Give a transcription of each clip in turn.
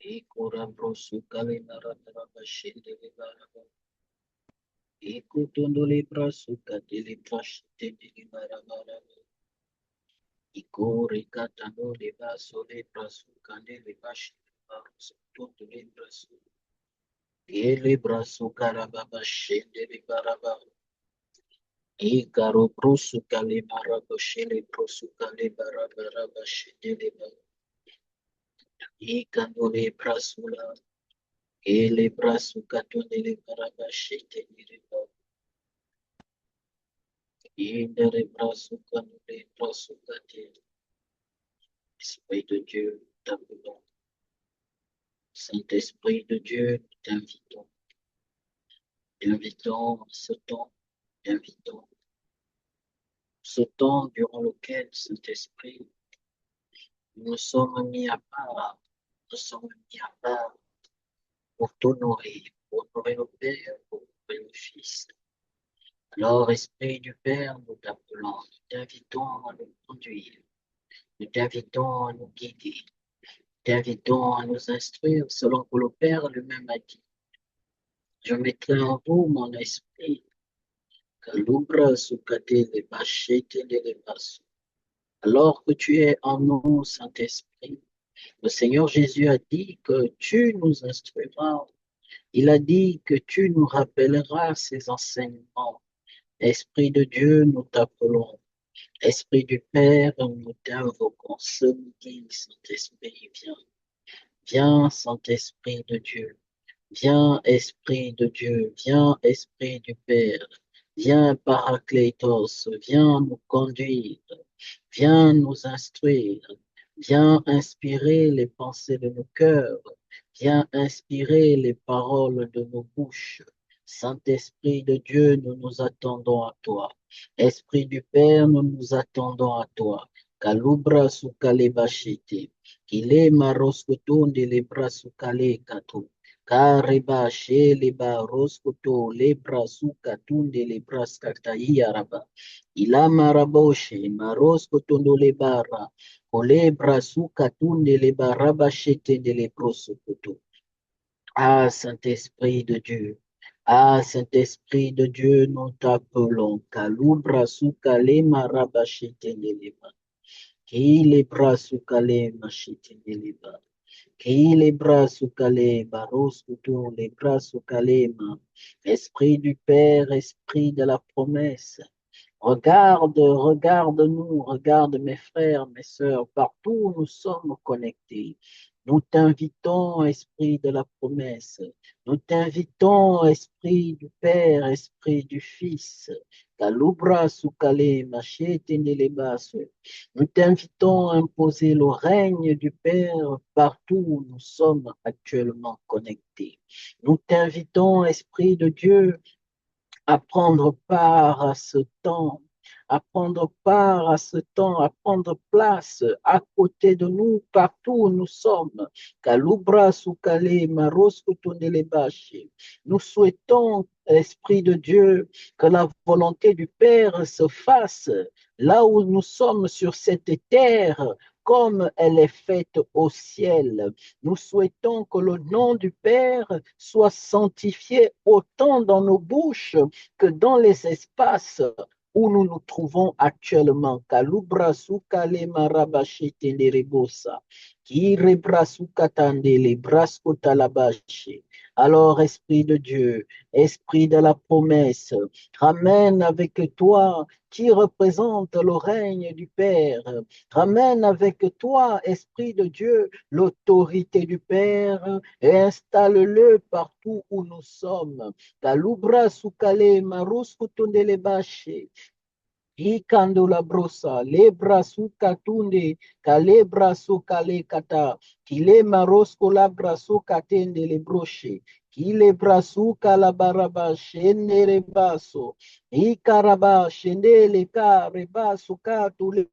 Ikura brosu kale maraba shinde maraba. Ikutunduli brasu katili brashite maraba. Ikuri katanduli basu le brasu kandili bashinde basu tutuli brasu. Ele brasu karababa shinde maraba. Ikaro brosu kale maraba shinde brosu kale maraba shinde maraba. Ikanduli brasu la. Ele braço catondele barabachete niriba. Indere braço canole braço catele. Esprit de Dieu, t'appelons. Saint-Esprit de Dieu, nous t'invitons. T'invitons ce temps, t'invitons. Ce temps durant lequel, Saint-Esprit, nous sommes mis à part. Nous sommes mis à part pour t'honorer, pour honorer le Père, pour honorer le Fils. Alors, Esprit du Père, nous t'appelons, nous t'invitons à nous conduire, nous t'invitons à nous guider, nous t'invitons à nous instruire selon que le Père lui-même a dit. Je mettrai en vous mon esprit, que l'oubra sous les bâchettes et les basses. Alors que tu es en nous, Saint-Esprit, le Seigneur Jésus a dit que tu nous instruiras. Il a dit que tu nous rappelleras ses enseignements. Esprit de Dieu, nous t'appelons. Esprit du Père, nous t'invoquons ce midi, Saint-Esprit, viens. Viens, Saint-Esprit de Dieu. Viens, Esprit de Dieu. Viens, Esprit du Père. Viens, Paraclétos. Viens nous conduire. Viens nous instruire. Viens inspirer les pensées de nos cœurs. Viens inspirer les paroles de nos bouches. Saint-Esprit de Dieu, nous nous attendons à toi. Esprit du Père, nous nous attendons à toi. Kalubra sukale bashite. Kile maroskotonde le brasukale katu. Kareba shele ba roskoto le brasukatunde le braskataia raba. Ilama raboshe maroskotondo le bara. Ole brasukatunde le baraba shete de le prosokoto. Ah, Saint-Esprit de Dieu. Ah, Saint-Esprit de Dieu, nous t'appelons. Kalubra sukale marabashete neleba. Kile brasukale mashete neleba. Kile brasukale baroskutu le brasukalema. Esprit du Père, Esprit de la promesse. Regarde, regarde-nous, regarde mes frères, mes sœurs, partout où nous sommes connectés. Nous t'invitons, Esprit de la promesse. Nous t'invitons, Esprit du Père, Esprit du Fils. Kalubra sukale machete nelebaso. Nous t'invitons à imposer le règne du Père partout où nous sommes actuellement connectés. Nous t'invitons, Esprit de Dieu, à prendre part à ce temps, à prendre part à ce temps, à prendre place à côté de nous, partout où nous sommes. Kalubra sukale maros kutundelebashi. Nous souhaitons, Esprit de Dieu, que la volonté du Père se fasse là où nous sommes sur cette terre, comme elle est faite au ciel. Nous souhaitons que le nom du Père soit sanctifié autant dans nos bouches que dans les espaces où nous nous trouvons actuellement. Kalubrasu kale marabashite nerebosa. Kirebrasu katandele brasko talabashi. Alors, Esprit de Dieu, Esprit de la promesse, ramène avec toi qui représente le règne du Père. Ramène avec toi, Esprit de Dieu, l'autorité du Père et installe-le partout où nous sommes. Kalubra sukale marusku tundele bashe. Ikando la brosa, lebra suka tunde, kalebra suka le kata, kile marosko la brasuka tende le broche, kile brasuka la baraba shende le baso, ikaraba shende le ka rebasu katule,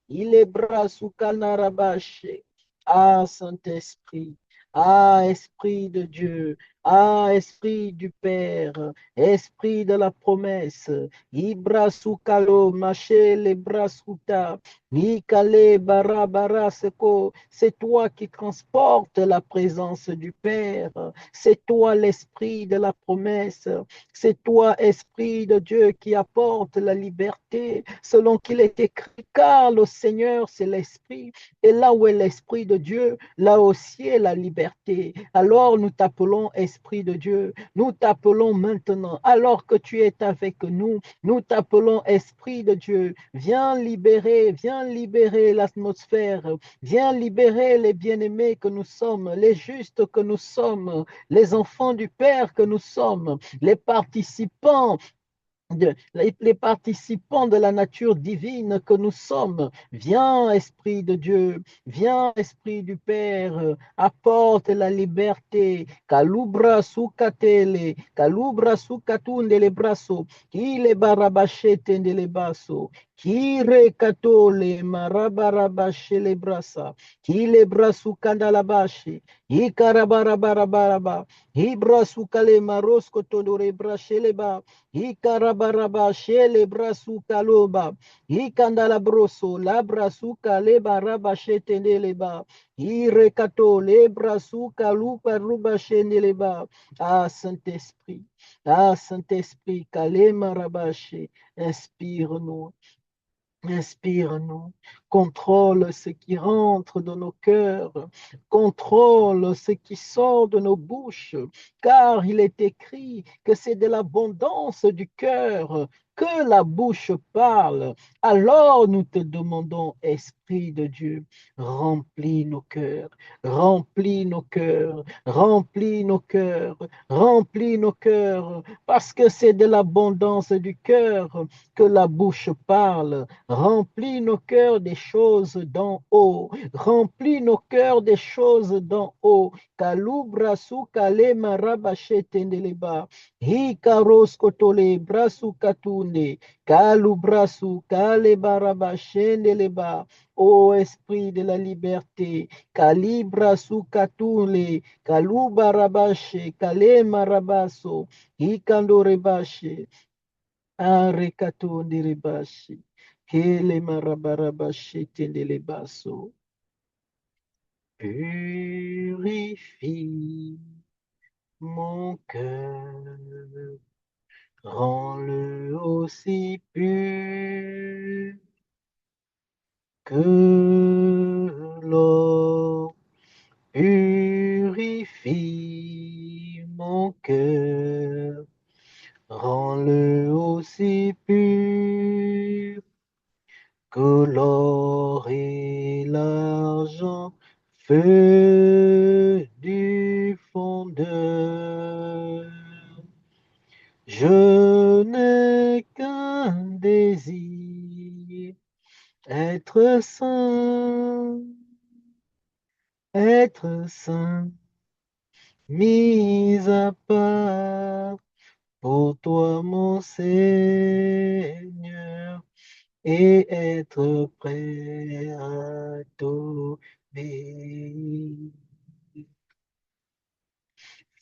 ile brasuka narabashe. Ah, Saint-Esprit, ah, Esprit de Dieu, Ah, Esprit du Père, Esprit de la promesse, Ibrasukalo, Machele, Brasuta, Nikale, Barabara, Seko, c'est toi qui transportes la présence du Père, c'est toi l'Esprit de la promesse, c'est toi, Esprit de Dieu, qui apporte la liberté, selon qu'il est écrit, car le Seigneur, c'est l'Esprit, et là où est l'Esprit de Dieu, là aussi est la liberté. Alors nous t'appelons Esprit de Dieu, nous t'appelons maintenant, alors que tu es avec nous, nous t'appelons Esprit de Dieu. Viens libérer l'atmosphère, viens libérer les bien-aimés que nous sommes, les justes que nous sommes, les enfants du Père que nous sommes, les participants les participants de la nature divine que nous sommes. Viens, Esprit de Dieu, viens, Esprit du Père, apporte la liberté. Kalubra sukatele, kalubra sukatunde le braso, kile barabashete le baso, kire katole marabarabashe le brasa, kile brasu kandalabashi, ikarabarabaraba, ibrasukale marosko tondore brasheleba, Ikarabaraba shele brasu kaloba. Ikandala broso la brasu kaleba raba shetendeleba. Irekato le brasu kalupa ruba shendeleba. Ah Saint-Esprit, ah Saint-Esprit, kalema rabache, inspire-nous. Inspire-nous, contrôle ce qui rentre dans nos cœurs, contrôle ce qui sort de nos bouches, car il est écrit que c'est de l'abondance du cœur que la bouche parle. Alors nous te demandons, Esprit de Dieu, remplis nos cœurs, remplis nos cœurs, remplis nos cœurs, remplis nos cœurs, parce que c'est de l'abondance du cœur que la bouche parle. Remplis nos cœurs des choses d'en haut. Remplis nos cœurs des choses d'en haut. Kalubra su kale marabashe tendeleba. Hikaros kotole brasu katunde. Kalubrasu kale barabashe ndeleba. Ô Esprit de la liberté, Kalibra su katule, Kaluba rabashe, Kale marabaso, Hikando rebashe. Arekato ndiribashi. Kele marabarabashi tendelebaso. Purifie mon cœur. Rends-le aussi pur que l'or. Purifie mon cœur. Rends-le aussi pur que l'or et l'argent, feu du fondeur. Je n'ai qu'un désir, être saint, mis à part pour toi, mon Seigneur, et être prêt à t'obéir.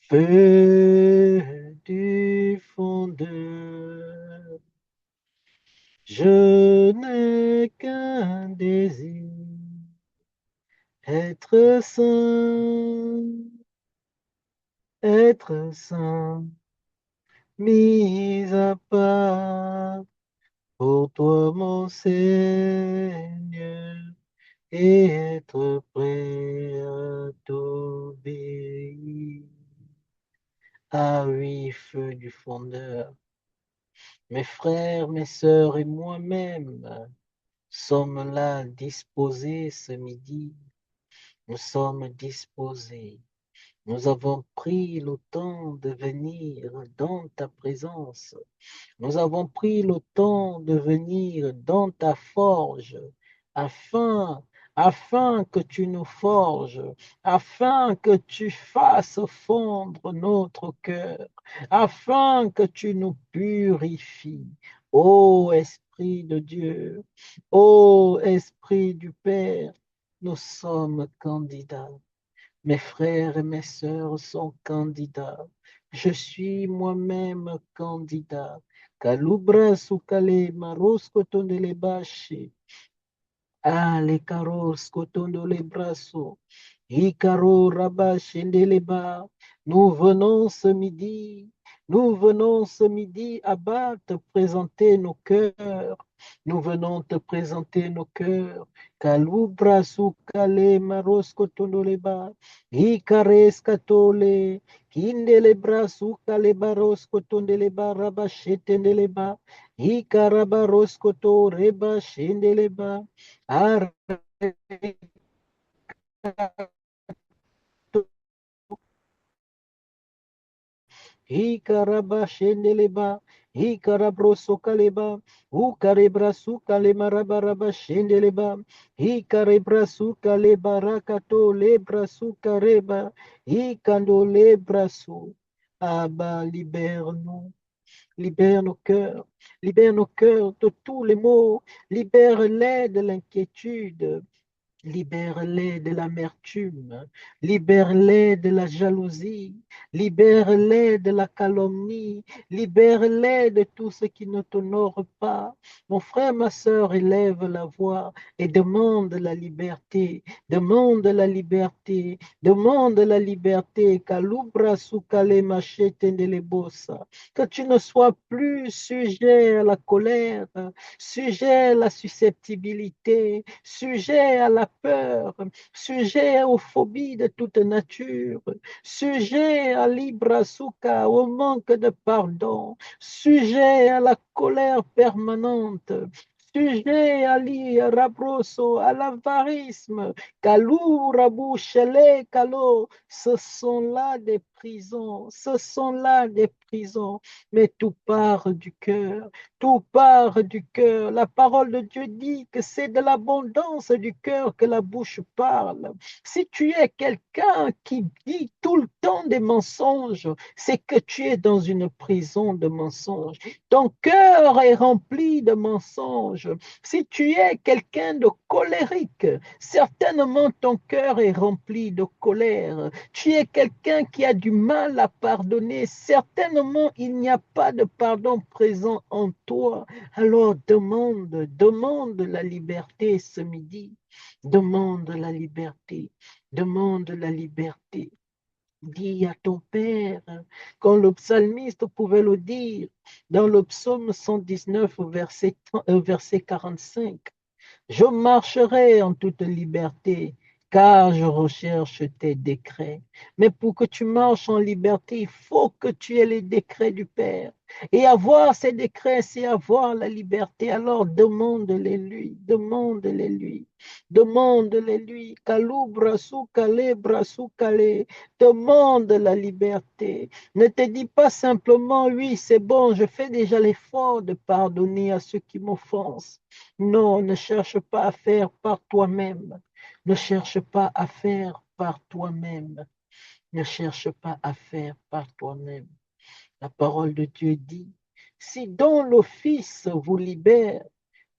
Feu du fondeur, je n'ai qu'un désir, être saint, mis à part pour toi, mon Seigneur, et être prêt à t'obéir. Ah oui, feu du fondeur, mes frères, mes sœurs et moi-même sommes là disposés ce midi. Nous sommes disposés. Nous avons pris le temps de venir dans ta présence. Nous avons pris le temps de venir dans ta forge afin, afin que tu nous forges, afin que tu fasses fondre notre cœur, afin que tu nous purifies. Ô Esprit de Dieu, ô Esprit du Père, nous sommes candidats. Mes frères et mes sœurs sont candidats. Je suis moi-même candidat. Kalubra sukale marosko tondele bashi. Ah, les caros, cotondo les brassos. Icaro Rabat Shendeleba, nous venons ce midi à te présenter nos cœurs, nous venons te présenter nos cœurs. Kalubra Sukale Maros Kotondoleba, Icares Katole, Kindelebra Sukale Baros Kotondeleba, Rabashetendeleba, Icarabaros Koto Reba Shendeleba, Ar Ikaraba shendeleba, ikarabroso kaleba, ukarebra sukalema rabaraba shendeleba, ikarebra sukaleba rakato lebra sukareba, ikando lebra su. Abba, libère-nous. Libère nos cœurs de tous les maux, libère-les de l'inquiétude, libère-les de l'amertume, libère-les de la jalousie, libère-les de la calomnie, libère-les de tout ce qui ne t'honore pas. Mon frère, ma sœur, élève la voix et demande la liberté, demande la liberté, demande la liberté. Kalubra sukale machete bossa. Que tu ne sois plus sujet à la colère, sujet à la susceptibilité, sujet à la peur, sujet aux phobies de toute nature, sujet à l'ibrasuka, au manque de pardon, sujet à la colère permanente, sujet à l'irabroso, à l'avarisme, kalou, rabou, chele, kalo, ce sont là des prisons, ce sont là des prisons, mais tout part du cœur. Tout part du cœur. La parole de Dieu dit que c'est de l'abondance du cœur que la bouche parle. Si tu es quelqu'un qui dit tout le temps des mensonges, c'est que tu es dans une prison de mensonges. Ton cœur est rempli de mensonges. Si tu es quelqu'un de colérique, certainement ton cœur est rempli de colère. Tu es quelqu'un qui a du mal à pardonner, certainement il n'y a pas de pardon présent en toi. Alors demande la liberté ce midi. Demande la liberté. Demande la liberté. Dis à ton Père, quand le psalmiste pouvait le dire, dans le psaume 119, verset 45. Je marcherai en toute liberté, car je recherche tes décrets. Mais pour que tu marches en liberté, il faut que tu aies les décrets du Père. Et avoir ces décrets, c'est avoir la liberté. Alors demande-les lui, demande-les lui, demande-les lui. Kalubra soukale, brasoukale, demande la liberté. Ne te dis pas simplement, oui, c'est bon, je fais déjà l'effort de pardonner à ceux qui m'offensent. Non, ne cherche pas à faire par toi-même. Ne cherche pas à faire par toi-même. Ne cherche pas à faire par toi-même. La parole de Dieu dit, si dans l'office vous libère,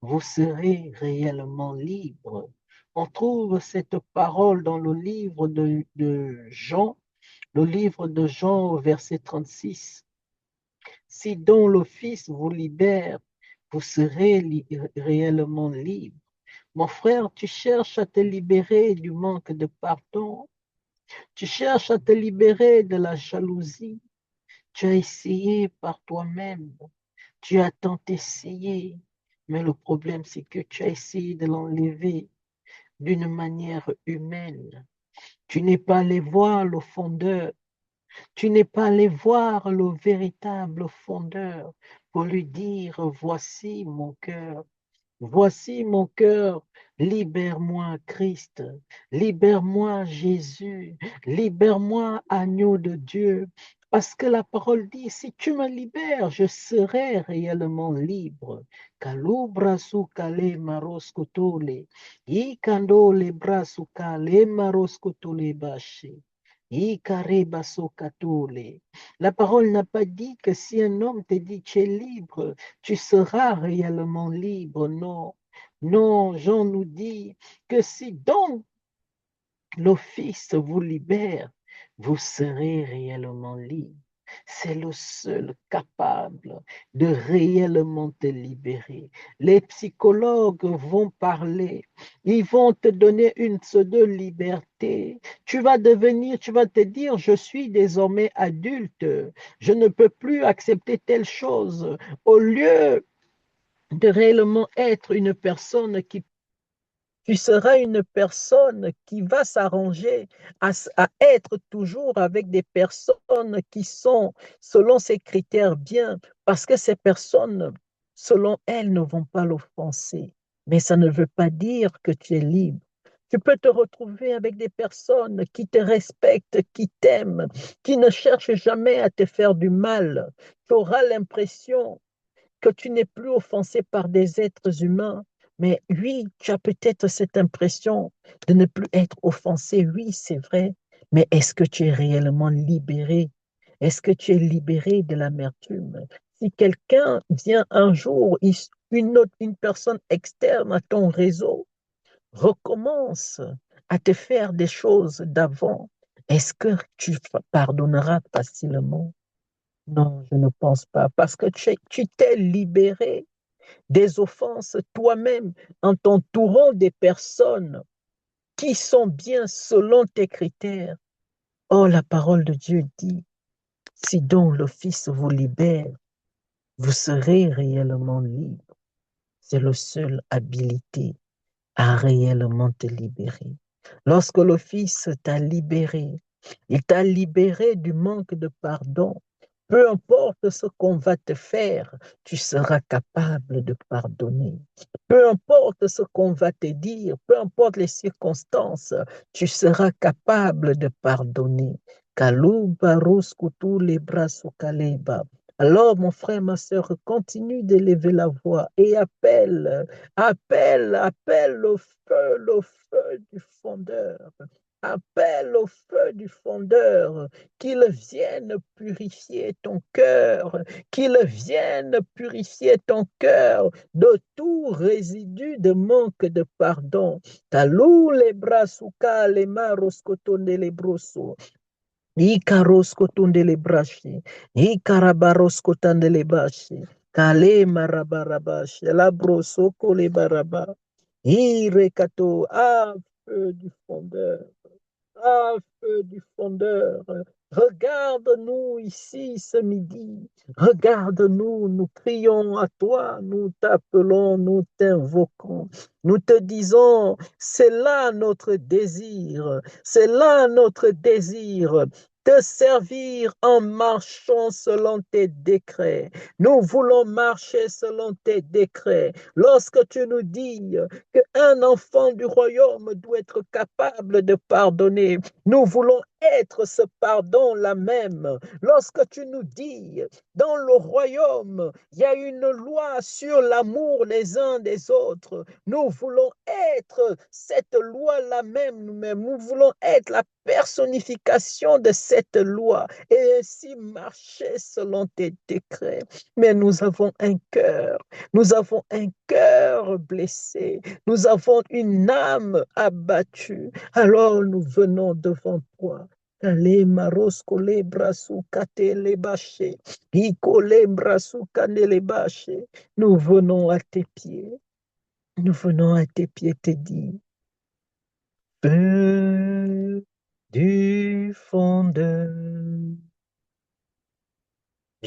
vous serez réellement libre. On trouve cette parole dans le livre de Jean, le livre de Jean au verset 36. Si dans l'office vous libère, vous serez réellement libre. Mon frère, tu cherches à te libérer du manque de pardon. Tu cherches à te libérer de la jalousie. Tu as essayé par toi-même. Tu as tant essayé. Mais le problème, c'est que tu as essayé de l'enlever d'une manière humaine. Tu n'es pas allé voir le fondeur. Tu n'es pas allé voir le véritable fondeur pour lui dire, voici mon cœur. Voici mon cœur, libère-moi Christ, libère-moi Jésus, libère-moi agneau de Dieu. Parce que la parole dit, si tu me libères, je serai réellement libre. Kalubra sukale maroskotole, ikandole brasukale maroskotole bashi. Ikareba sokatole. La parole n'a pas dit que si un homme te dit tu es libre, tu seras réellement libre. Non, non, Jean nous dit que si donc l'Office vous libère, vous serez réellement libre. C'est le seul capable de réellement te libérer. Les psychologues vont parler, ils vont te donner une pseudo-liberté. Tu vas te dire, je suis désormais adulte, je ne peux plus accepter telle chose. Au lieu de réellement être une personne qui tu seras une personne qui va s'arranger à être toujours avec des personnes qui sont selon ses critères bien, parce que ces personnes, selon elles, ne vont pas l'offenser. Mais ça ne veut pas dire que tu es libre. Tu peux te retrouver avec des personnes qui te respectent, qui t'aiment, qui ne cherchent jamais à te faire du mal. Tu auras l'impression que tu n'es plus offensé par des êtres humains. Mais oui, tu as peut-être cette impression de ne plus être offensé. Oui, c'est vrai. Mais est-ce que tu es réellement libéré? Est-ce que tu es libéré de l'amertume? Si quelqu'un vient un jour, une personne externe à ton réseau recommence à te faire des choses d'avant, est-ce que tu pardonneras facilement? Non, je ne pense pas, parce que tu t'es libéré des offenses toi-même en t'entourant des personnes qui sont bien selon tes critères. Or, la parole de Dieu dit, si donc le Fils vous libère, vous serez réellement libre. C'est le seul habilité à réellement te libérer. Lorsque le Fils t'a libéré, il t'a libéré du manque de pardon. Peu importe ce qu'on va te faire, tu seras capable de pardonner. Peu importe ce qu'on va te dire, peu importe les circonstances, tu seras capable de pardonner. Kaluba ruskutu lebra sukaleba. Alors, mon frère, ma soeur, continue d'élever la voix et appelle le feu du fondeur. Appelle au feu du fondeur, qu'il vienne purifier ton cœur, qu'il vienne purifier ton cœur de tout résidu de manque de pardon. Talou les bras souka les maros cotonde les brosso. Ikaros kotunde le brashi, ikarabaros kotande le bashi, kale marabarabashi, la brosoko le baraba, irekato, feu du fondeur. Ah, feu du fondeur, regarde-nous ici ce midi. Regarde-nous, nous crions à toi, nous t'appelons, nous t'invoquons. Nous te disons, c'est là notre désir, c'est là notre désir. Te servir en marchant selon tes décrets. Nous voulons marcher selon tes décrets. Lorsque tu nous dis qu'un enfant du royaume doit être capable de pardonner. Nous voulons être ce pardon-là même. Lorsque tu nous dis, dans le royaume, il y a une loi sur l'amour les uns des autres. Nous voulons être cette loi-là même nous-mêmes. Nous voulons être la personnification de cette loi et ainsi marcher selon tes décrets. Mais nous avons un cœur blessé, nous avons une âme abattue. Alors nous venons devant toi. Kale maros kole brasu kate le bâché. Ikole brasu kane le bâché. Nous venons à tes pieds. Nous venons à tes pieds te dire. Feu du fondeur.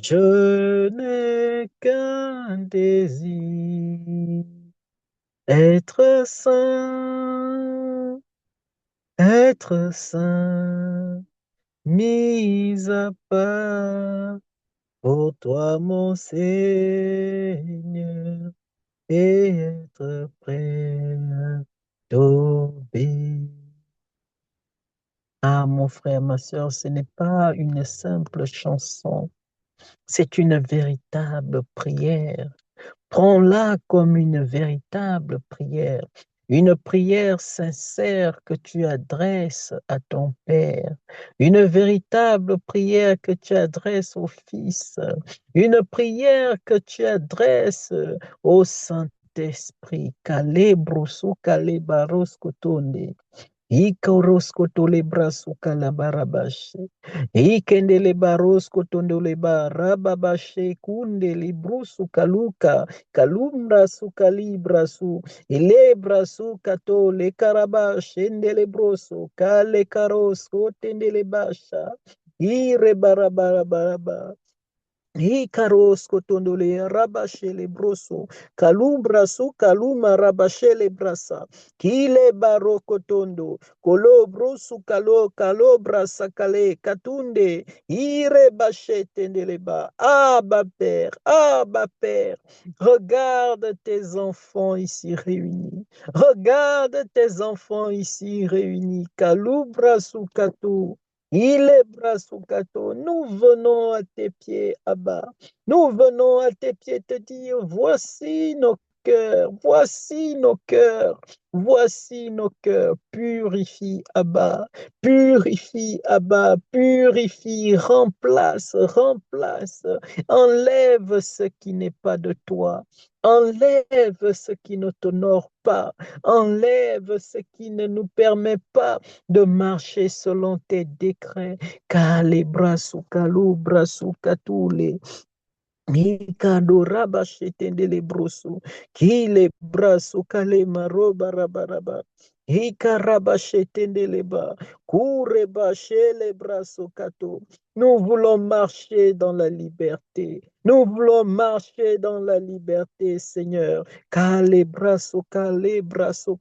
Je n'ai qu'un désir. Être saint, mis à part pour toi, mon Seigneur, et être prêt à t'obéir. Ah, mon frère, ma soeur, ce n'est pas une simple chanson, c'est une véritable prière. Prends-la comme une véritable prière, une prière sincère que tu adresses à ton Père, une véritable prière que tu adresses au Fils, une prière que tu adresses au Saint-Esprit. Kale broso kale baros kotonde. Ikorosko tole brasuka la barabashi. Ikendele barosko tondole barababashe kunde librusu kaluka. Kalumra su kalibra su. Ilebra su katole karabash. Endele broso. Kale karosko tendele basha. Ire barabarabaraba. Ikaros kotondole rabashele broso kalumbra su kaluma rabashele brasa kile baroko tondo kolo brosu kalo brasa kale katunde ire bachete ndeleba. Abba Père, regarde tes enfants ici réunis, regarde tes enfants ici réunis kalubra su katu. Il est Brasukato, nous venons à tes pieds, Abba. Nous venons à tes pieds te dire, voici nos cœurs, voici nos cœurs, voici nos cœurs. Purifie, Abba, purifie, Abba, purifie, remplace, remplace. Enlève ce qui n'est pas de toi. Enlève ce qui ne t'honore pas. Enlève ce qui ne nous permet pas de marcher selon tes décrets. Kale brasu kalu brasu katule. Ikado raba shetendele brosu. Kile brasu kale maroba rabaraba. Ika raba shetendele ba. Kure ba shele brasu kato. Nous voulons marcher dans la liberté. Nous voulons marcher dans la liberté, Seigneur. Kale brasu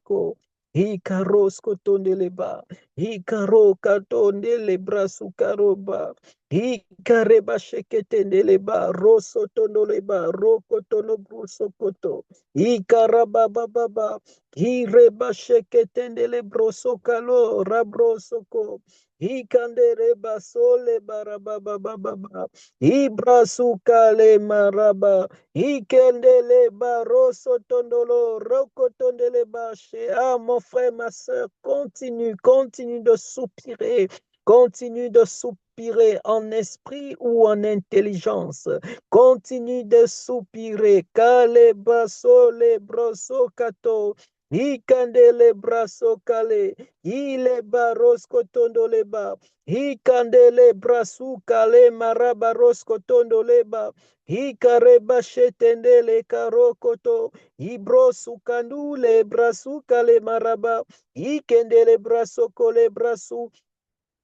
ko. Ikaros kotondele ba. Ikaro katondele brasu karoba. Ikareba sheketendeleba roso tondoleba roko tono bruso koto. Ikaraba baba. Ireba sheketendele broso kalo rabroso ko. Ikandereba sole barababa baba. Ibrasu kale maraba. Ikendele baroso tondolo roko tondeleba she. Ah mon frère, ma soeur, continue de soupirer. Continue de soupirer en esprit ou en intelligence. Continue de soupirer. Kale baso le broso kato. Ikande le braso kale. Ile baros kotondo leba. Ikande le brasu kale marabaros kotondo leba. Ikare bashetende le karokoto. Ibrosu kandu le brasu kale maraba. Ikende le braso kole brasu.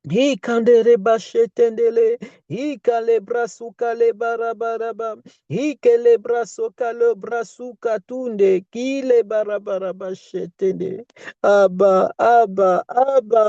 Ikandere bashetendele, ikale brasuka le barabaraba, ikele brasuka le brasuka tunde, kile barabaraba shetende. Abba,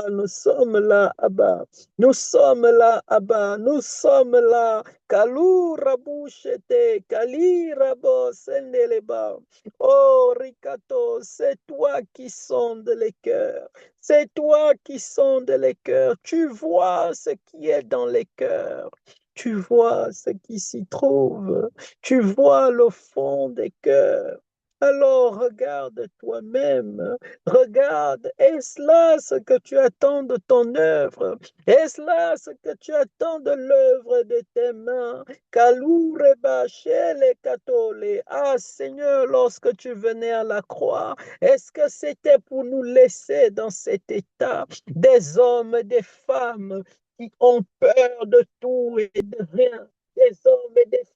nous sommes là, Abba, nous sommes là, Abba, nous sommes là. Kalura bouchete, kalira bo sendeleba. Oh, Ricato, c'est toi qui sondes les cœurs. C'est toi qui sondes les cœurs. Tu vois ce qui est dans les cœurs. Tu vois ce qui s'y trouve. Tu vois le fond des cœurs. Alors regarde toi-même. Regarde. Est-ce là ce que tu attends de ton œuvre? Est-ce là ce que tu attends de l'œuvre de tes mains? Kalureba shele katole. Ah Seigneur, lorsque tu venais à la croix, est-ce que c'était pour nous laisser dans cet état des hommes, des femmes qui ont peur de tout et de rien, des hommes et des femmes,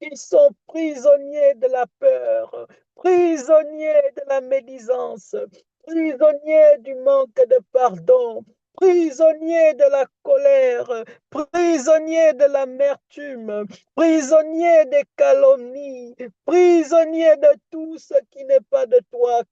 qui sont prisonniers de la peur, prisonniers de la médisance, prisonniers du manque de pardon, prisonniers de la colère, prisonniers de l'amertume, prisonnier des calomnies, prisonnier de tout ce qui n'est pas de toi.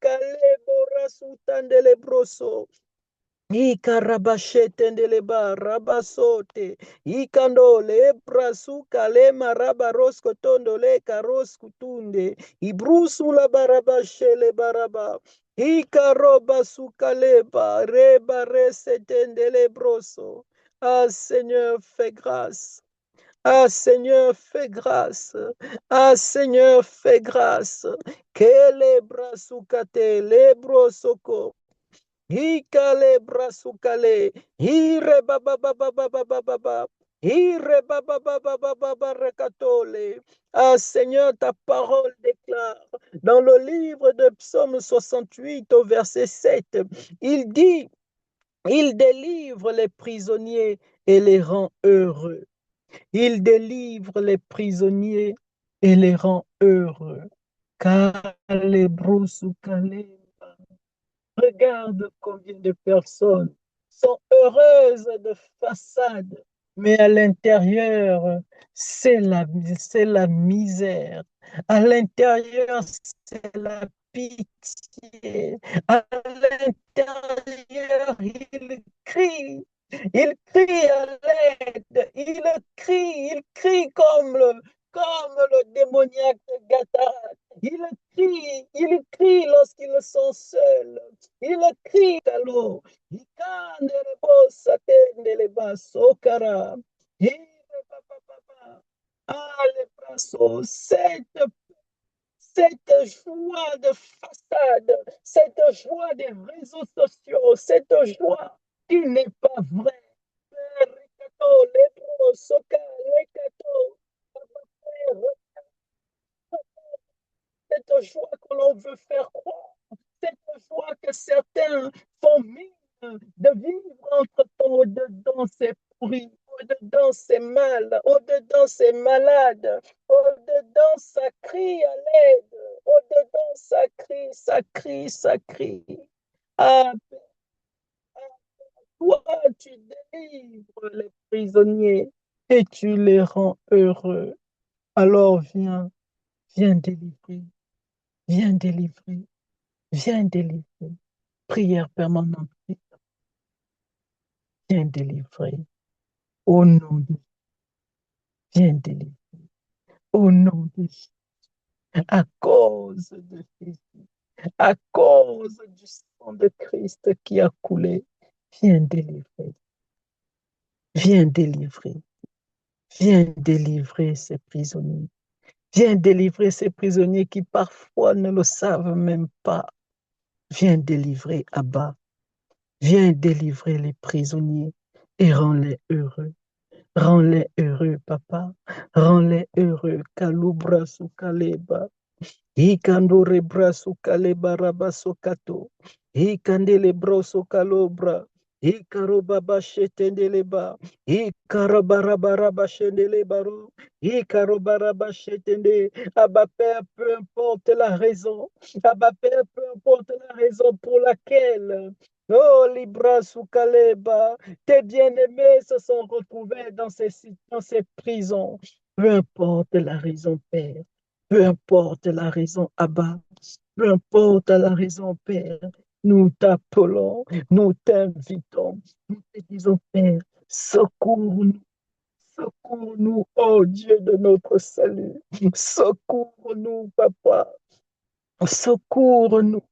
Ikarabashetendeleba rabasote ikando le brasuka le marabarosko tondo le karoskutunde ibrusu la barabashele baraba ikaroba sukaleba reba resetendele broso. Ah Seigneur, fais grâce. Ah Seigneur, fais grâce. Ah Seigneur, fais grâce. Que les bras soukate, les brosoko. Hikale brasukale. Hire baba baba baba baba baba. Irebabababababarekatole. Ah Seigneur, ta parole déclare dans le livre de Psaume 68 au verset 7, il dit, il délivre les prisonniers et les rend heureux. Il délivre les prisonniers et les rend heureux. Kalebrusu kaleba. Regarde combien de personnes sont heureuses de façade, mais à l'intérieur, c'est la misère. À l'intérieur, c'est la pitié. À l'intérieur, il crie à l'aide, il crie comme le démoniaque de Gadara. Il crie lorsqu'ils sont seuls. Il crie alors. Il canne les bosses, attende les basses, cara. Ah, les brassos, cette joie de façade, cette joie des réseaux sociaux, cette joie qui n'est pas vraie. Ricato, les brossos, les cadeaux, cette joie que l'on veut faire croire, cette joie que certains font mine de vivre entre au-dedans c'est pourri, au-dedans c'est mal, au-dedans c'est malade, au-dedans ça crie à l'aide, au-dedans ça crie, ça crie, ça crie. Ah, toi, tu délivres les prisonniers et tu les rends heureux. Alors viens, viens délivrer, viens délivrer. Viens délivrer. Prière permanente. Viens délivrer. Au nom de viens délivrer. Au nom de Jésus. À cause de Jésus. À cause du sang de Christ qui a coulé. Viens délivrer. Viens délivrer. Viens délivrer ces prisonniers. Viens délivrer ces prisonniers qui parfois ne le savent même pas. Viens délivrer Abba. Viens délivrer les prisonniers et rends-les heureux. Rends-les heureux, papa. Rends-les heureux. Kalubra sukaleba. Ikandore braso kaleba rabaso kato. Ikandele broso kalobra. Ikarobaba shetendeleba. Ikarabarabaraba shendelebaro. Ikarobaraba shetende. Abba Père, peu importe la raison. Abba Père, peu importe la raison pour laquelle. Oh, Libra Soukaleba, tes bien-aimés se sont retrouvés dans ces prisons. Peu importe la raison, Père. Peu importe la raison, Abba, peu importe la raison, Père, nous t'appelons, nous t'invitons, nous te disons, Père, secours-nous, secours-nous, oh Dieu de notre salut, secours-nous, Papa, secours-nous,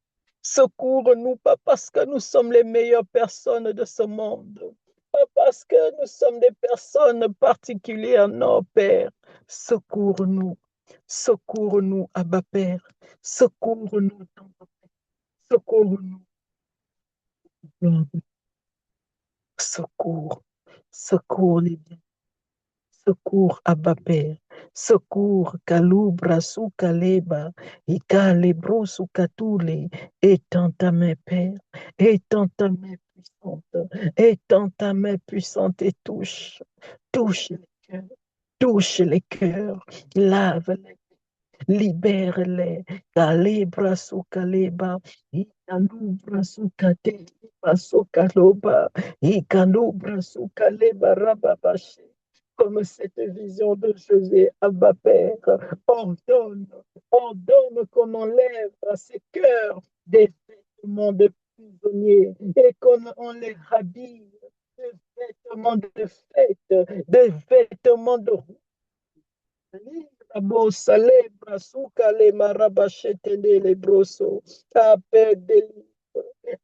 secours-nous, pas parce que nous sommes les meilleures personnes de ce monde, pas parce que nous sommes des personnes particulières, non, Père, secours-nous. Secours-nous, Abba Père. Secours-nous, secours-nous. Secours, secours les biens. Secours, Abba Père. Secours, Kalubra Soukaleba. Ikalebro Soukatoule. Étends ta main, Père. Étends ta main puissante. Étends ta main puissante et touche. Touche les cœurs. Touche les cœurs. Lave-les. Libère-les. Kalibra sou kaliba. Ikalubra sou kateba sou kaloba. Ikalubra sou kaleba rababashi. Comme cette vision de José, Abba Père, ordonne, ordonne qu'on enlève à ces cœurs des vêtements de prisonniers et qu'on les habille des vêtements de fête, des vêtements de Bossa lebra suka le marabashetende le broso. Ape délivre,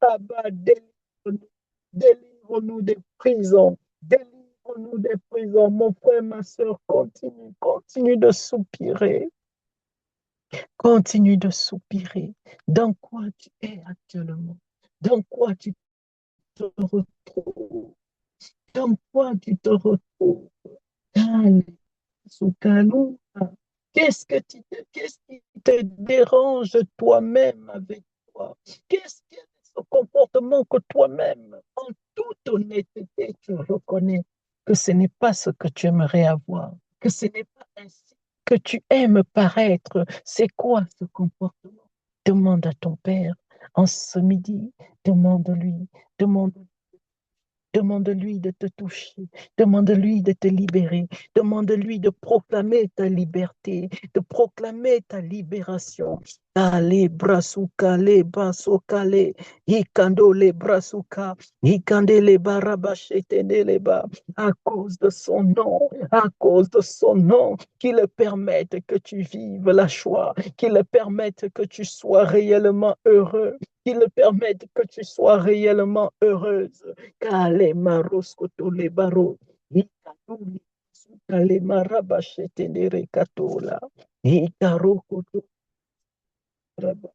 Abba délivre-nous, délivre-nous des prisons, délivre-nous des prisons. Mon frère, ma soeur, continue, continue de soupirer, continue de soupirer. Dans quoi tu es actuellement? Dans quoi tu te retrouves? Comme toi, tu te retrouves. Calme, sous calou. Qu'est-ce qui te dérange toi-même avec toi? Quel est ce comportement que toi-même, en toute honnêteté, tu reconnais que ce n'est pas ce que tu aimerais avoir, que ce n'est pas ainsi que tu aimes paraître? C'est quoi ce comportement? Demande à ton Père en ce midi, demande-lui, demande demande-lui de te toucher, demande-lui de te libérer, demande-lui de proclamer ta liberté, de proclamer ta libération. Ale brasuka le basoka le ikando le brasuka ikande le barabashete le ba à cause de son nom, à cause de son nom, qui le permette que tu vives la joie, qui le permette que tu sois réellement heureux, qui le permette que tu sois réellement heureuse. Kale maroskoto le baro. Ikatuli kale marabashete nere katola. Ikarokoto raba.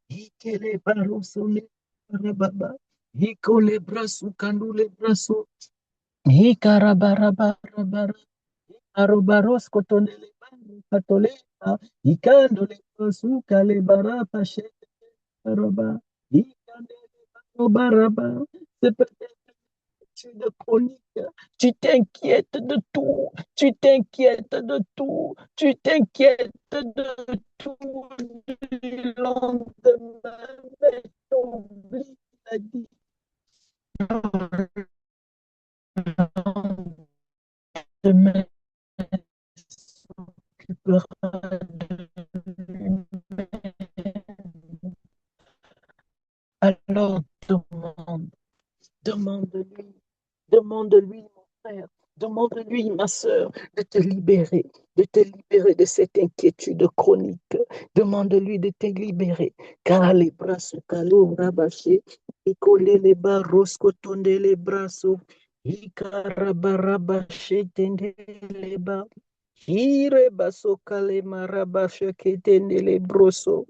Ikele barosone rababa. Ikole brasu kandule braso. Ikarabarabara. Arobaroskoto nele baru katoleka. Ikandole brasu kale barapa shete raba. Ikandele baraba. C'est peut-être de chronique. Tu t'inquiètes de tout. Tu t'inquiètes de tout. Tu t'inquiètes de tout du lendemain. Mais t'oublies qu'il a dit demain s'occupera de lui-même. Alors demande. Demande-lui, demande-lui, mon frère, demande-lui, ma sœur, de te libérer de cette inquiétude chronique. Demande-lui de te libérer. Car les bras sont calés, rabâchés, et coller les bras, roscotonde les bras, Ikarabarabashe tende les bras. Ire baso kale marabashe ketende les brosso.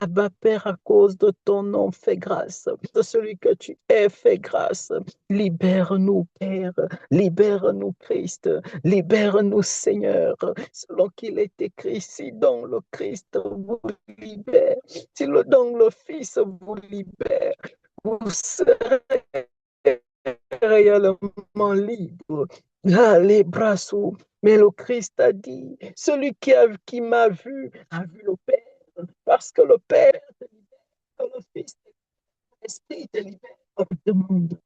Abba, Père, à cause de ton nom, fais grâce. De celui que tu es, fais grâce. Libère-nous, Père. Libère-nous, Christ. Libère-nous, Seigneur. Selon qu'il est écrit, si donc le Christ vous libère, si le donc le Fils vous libère, vous serez réellement libre. Ah, les bras sous. Mais le Christ a dit, celui qui m'a vu a vu le Père. Parce que le Père te libère, que le Fils, l'Esprit te libère. Demande,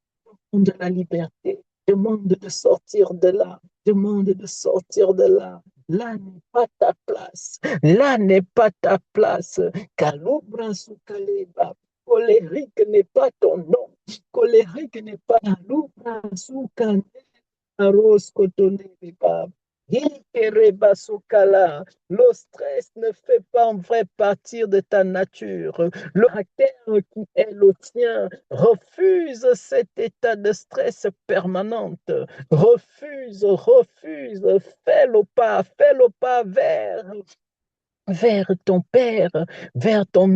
demande la liberté. Demande de sortir de là. Demande de sortir de là. Là n'est pas ta place. Là n'est pas ta place. Kalubra sous Kaleba. Colérique n'est pas ton nom. Colérique n'est pas Kalubra sous Kaleba. Aros Kotoneba. Le stress ne fait pas en vrai partie de ta nature. Le caractère qui est le tien refuse cet état de stress permanente. Refuse. Fais le pas vers ton Père, vers ton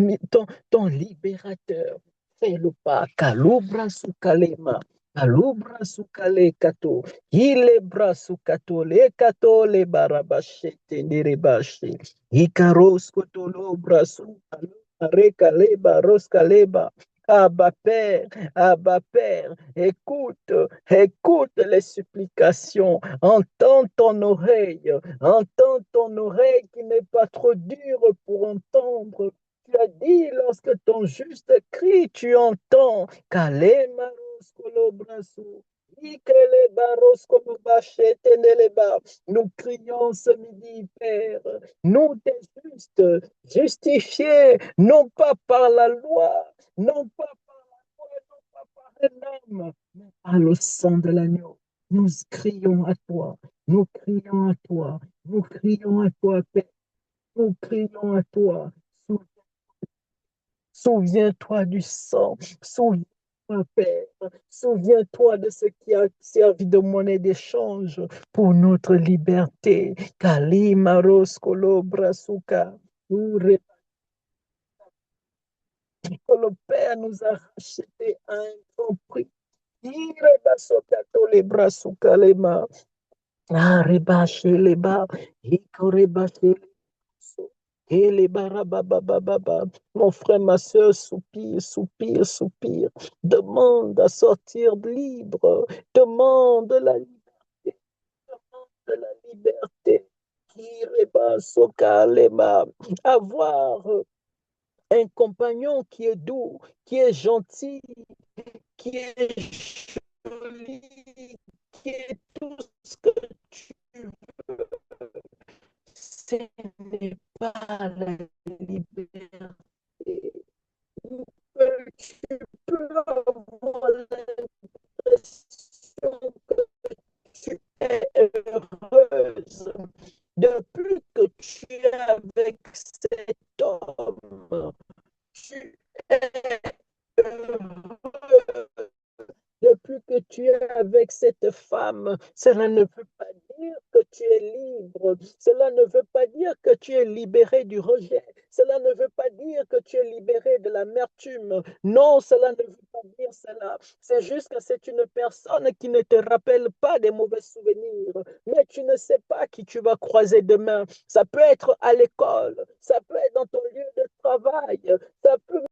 libérateur. Fais le pas. Kalubra sukalema. Kalubra sukale kato. Ile brasu kato le kato le barabashe tenderebashi. Ikaros koto lo brasu. Reka leba roska leba. Abba Père, écoute les supplications, entends ton oreille qui n'est pas trop dure pour entendre. Tu as dit, lorsque ton juste cri, tu entends. Nous crions ce midi, Père, nous t'es juste, justifiés, non pas par la loi, non pas par la loi, non pas par un homme, mais par le sang de l'agneau. Nous crions à toi, nous crions à toi, nous crions à toi, Père, nous crions à toi. Souviens-toi du sang, souviens-toi, Père, souviens-toi de ce qui a servi de monnaie d'échange pour notre liberté. Kalima Roskolo Brasuka. que le Père nous a rachetés à un grand prix. Irebasokato lebra sukalema. Ah, reba sheleba. Iko reba sheleba. Eleba rababababa. Mon frère, ma soeur, soupire, soupire, soupire. Demande à sortir libre. Demande la liberté. Demande la liberté. Ireba sokalema. Avoir un compagnon qui est doux, qui est gentil, qui est joli, qui est tout ce que tu veux. Ce n'est pas la liberté. Tu peux avoir l'impression que tu es heureuse depuis que tu es avec cet homme. Tu es heureux depuis que tu es avec cette femme. Cela ne veut pas dire que tu es libre. Cela ne veut pas dire que tu es libéré du rejet. Cela ne veut pas dire que tu es libéré de l'amertume. Non, cela ne veut pas dire cela. C'est juste que c'est une personne qui ne te rappelle pas des mauvais souvenirs. Mais tu ne sais pas qui tu vas croiser demain. Ça peut être à l'école, ça peut être dans ton lieu de travail, ça peut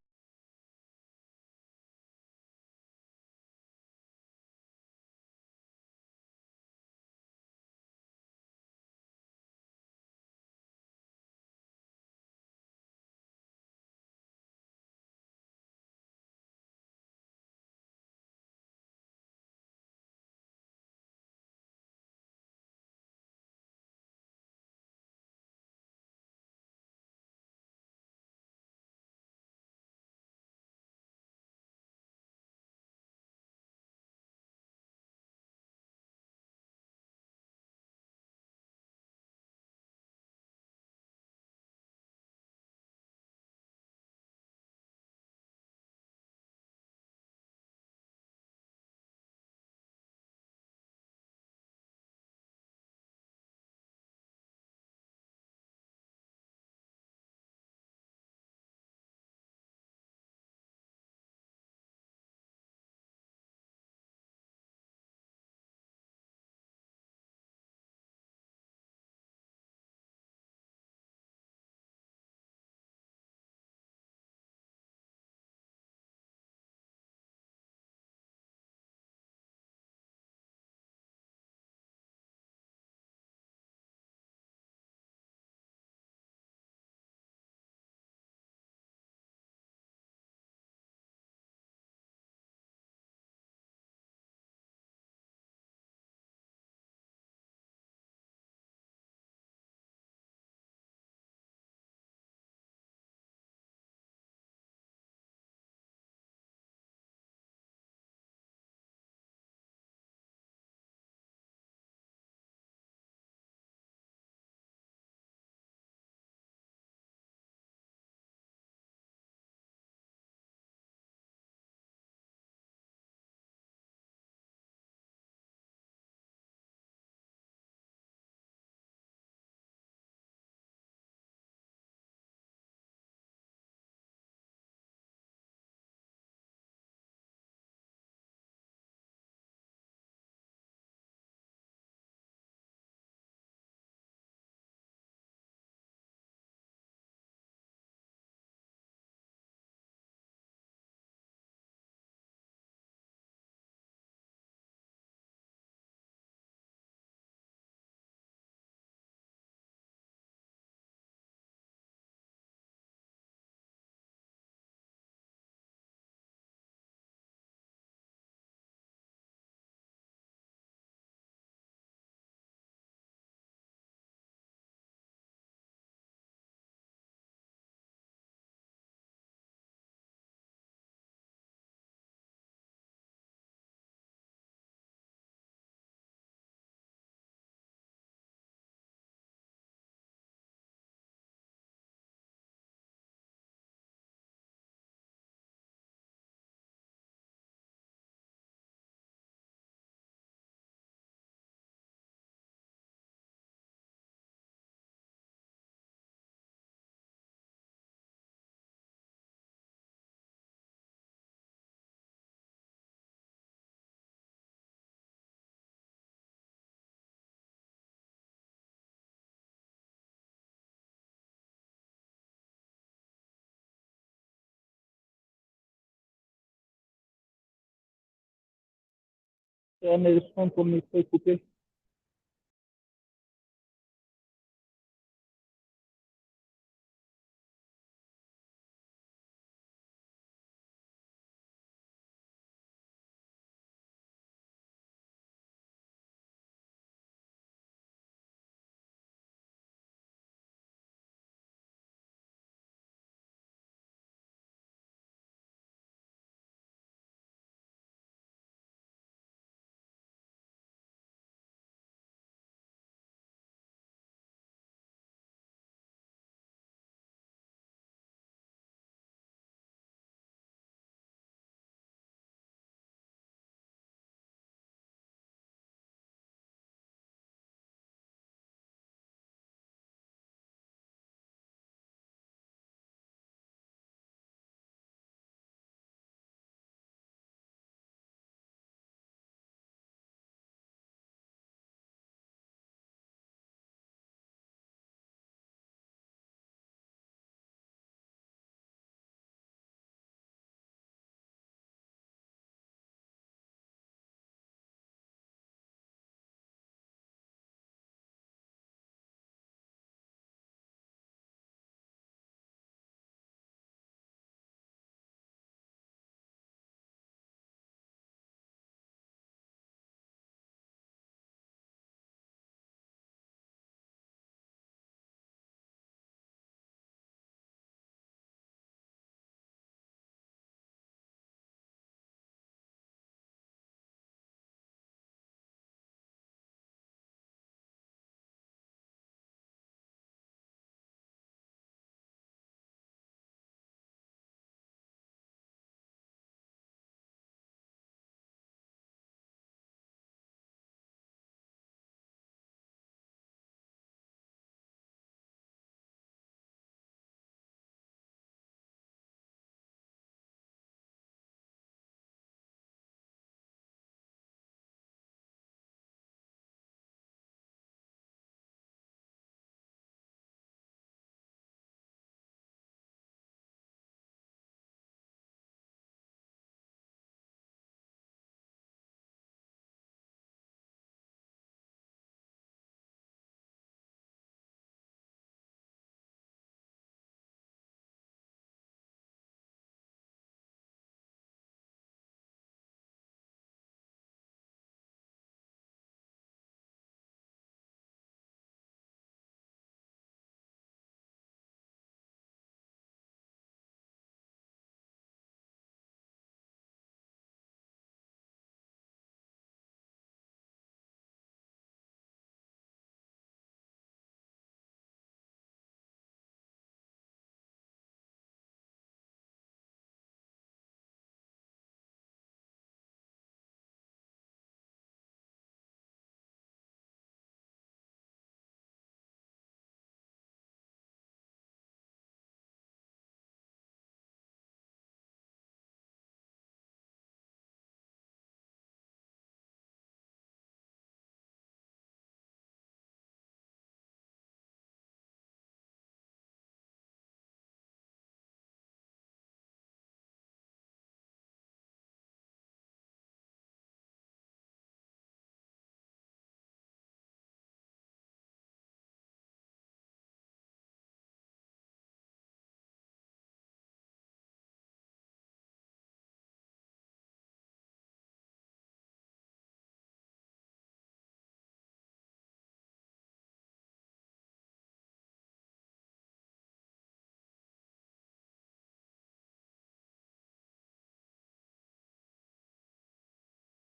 Éternel, son ton micro est coupé.